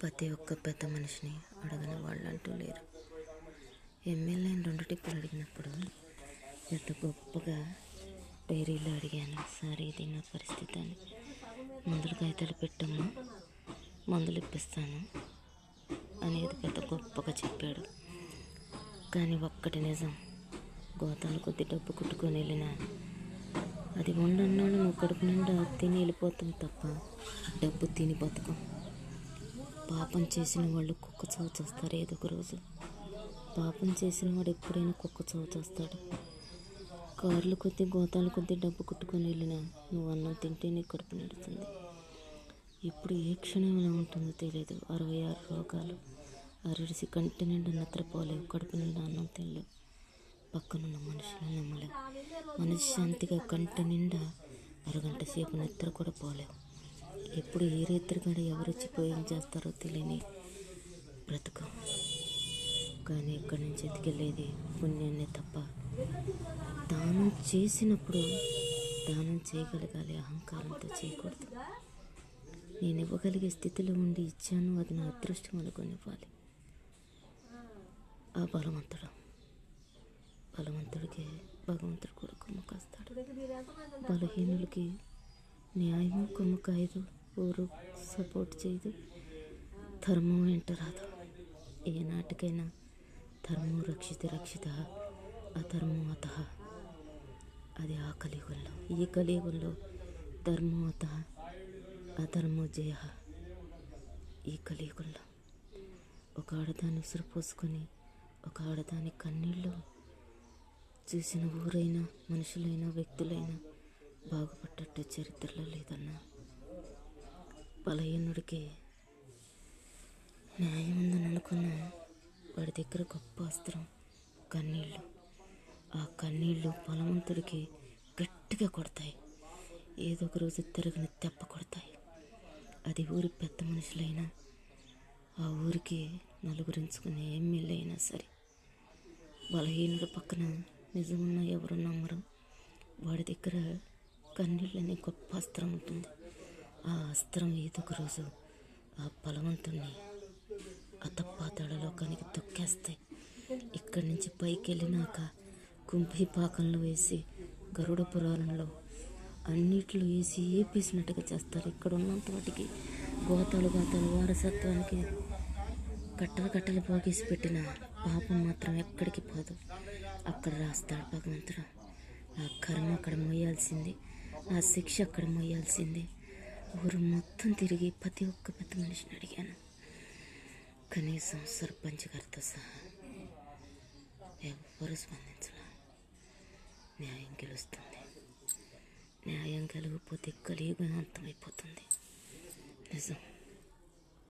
ప్రతి ఒక్క పెద్ద మనిషిని అడగని వాళ్ళంటూ లేరు. ఎమ్మెల్యేని 2 టిప్పులు అడిగినప్పుడు ఎంత గొప్పగా డైరీలో అడిగాను, సార్ ఇది నా పరిస్థితి అని. మందులు కాగితాలు పెట్టమ్మా, మందులు ఇప్పిస్తాను అనేది పెద్ద గొప్పగా చెప్పాడు. కానీ ఒక్కటి నిజం, గోతాలు కొద్ది డబ్బు కుట్టుకొని వెళ్ళినా అది ఉండన్నాడు నువ్వు కడుపు నిండా తిని వెళ్ళిపోతాం తప్ప డబ్బు తిని బతకం. పాపం చేసిన వాళ్ళు కుక్క చావు చేస్తారు ఏదో ఒక రోజు. పాపం చేసిన వాడు ఎప్పుడైనా కుక్క చావు చేస్తాడు. కార్లు కొద్ది గోతాలు కొద్ది డబ్బు కుట్టుకొని వెళ్ళినా నువ్వు అన్నం తింటే నీ కడుపు నిండుతుంది. ఇప్పుడు ఏ క్షణం ఎలా ఉంటుందో తెలియదు. 66 రోగాలు అరిడిసి కంటి నిండా నిద్రపోలేవు, కడుపు నిండా అన్నం తినలేవు, పక్కనున్న మనుషులను నమ్మలేవు, మనశ్శాంతిగా కంటి నిండా అరగంట సేపు నిద్ర కూడా పోలేవు. ఎప్పుడు ఏ రీతిగా ఎవరు వచ్చి ఏం చేస్తారో తెలియని బ్రతుకు. కానీ ఇక్కడి నుంచి ఎత్తుకెళ్ళేది పుణ్యాన్ని తప్ప. దానం చేసినప్పుడు దానం చేయగలగాలి, అహంకారంతో చేయకూడదు. నేను ఇవ్వగలిగే స్థితిలో ఉండి ఇచ్చాను, అది నా అదృష్టం అనుకొని ఇవ్వాలి. ఆ బలవంతుడికి భగవంతుడు కూడా కొమ్ము కాస్తాడు. బలహీనులకి న్యాయం కొమ్ము కాయదు, ఊరు సపోర్ట్ చేయదు, ధర్మం వెంట రాదు. ఏనాటికైనా ధర్మం రక్షిత అధర్మం అతః. అది ఆ కలియుగంలో. ఈ కలియుగంలో ధర్మం అతః అధర్మో జయ. ఈ కలియుగంలో ఒక ఆడదాన్ని ఉసురు పోసుకొని ఒక ఆడదాని కన్నీళ్ళు చూసిన ఊరైనా మనుషులైనా వ్యక్తులైనా బాగుపడ్డట్టు చరిత్రలో లేదన్నా. బలహీనుడికి న్యాయం ఉందని అనుకున్నా వాడి దగ్గర గొప్ప అస్త్రం కన్నీళ్ళు. ఆ కన్నీళ్ళు బలవంతుడికి గట్టిగా కొడతాయి, ఏదో ఒక రోజు తిరగని తెప్ప కొడతాయి. అది ఊరి పెద్ద మనుషులైనా, ఆ ఊరికి నలుగురించుకునే ఎమ్మెల్యే అయినా సరే. బలహీనుడి పక్కన నిజమున్నా ఎవరు నమ్మరు. వాడి దగ్గర కన్నీళ్ళని గొప్ప అస్త్రం ఉంటుంది. ఆ అస్త్రం ఏదో ఒక రోజు ఆ బలవంతుణ్ణి అతపాతాళలోకానికి తొక్కేస్తాయి. ఇక్కడి నుంచి పైకి వెళ్ళినాక కుంభీపాకంలో వేసి గరుడ పురాణంలో అన్నిట్లో వేసి ఏపేసినట్టుగా చేస్తారు. ఇక్కడ ఉన్నంత వాటికి గోతాలు వారసత్వానికి కట్టలు పోగేసి పెట్టిన పాపం మాత్రం ఎక్కడికి పోదు. అక్కడ రాస్తాడు భగవంతుడు. ఆ కర్మ అక్కడ మోయాల్సింది, ఆ శిక్ష అక్కడ మోయాల్సింది. ఊరు మొత్తం తిరిగి ప్రతి ఒక్క పెద్ద మనిషిని అడిగాను. కనీసం సర్పంచ్ గారితో సహా ఎవ్వరూ స్పందించలే. న్యాయం గెలుస్తుంది. న్యాయం గెలవకపోతే కలియుగం అంతమైపోతుంది. నిజం.